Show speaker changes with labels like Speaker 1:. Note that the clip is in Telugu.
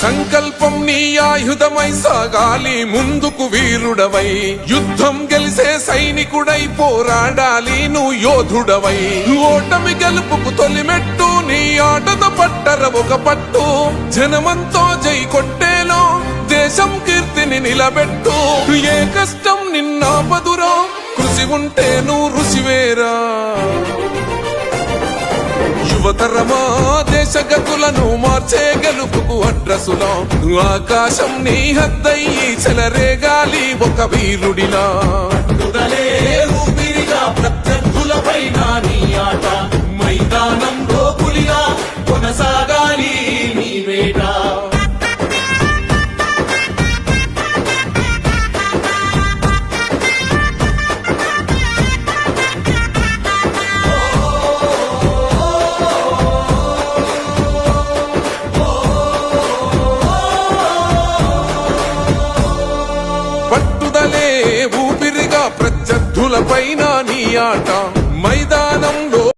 Speaker 1: సంకల్పం నీ ఆయుధమై సాగాలి ముందుకు వీరుడవై యుద్ధం గెలిసే సైనికుడై పోరాడాలి నువ్వు యోధుడవై ఓటమి గెలుపుకు తొలిమెట్టు నీ ఆటతో పట్టర ఒక పట్టు జనమంతో జై కొట్టేలో దేశం కీర్తిని నిలబెట్టు ఏ కష్టం నిన్నాపదురో కృషి ఉంటే నువ్వు రుచివేరా యువతరమా దేశ గతులను మార్చే గెలుపుకు అడ్రసులో ఆకాశం నీ హద్దయ్యి చెలరేగాలి ఒక వీరుడిలా
Speaker 2: ఊపిరిగా ప్రత్యర్థులపైన నీ ఆట మైదానంలో పులిగా కొనసాగాలి నీ వేట
Speaker 1: పట్టుదలే ఊపిరిగా ప్రత్యర్థులపైన నీ ఆట మైదానం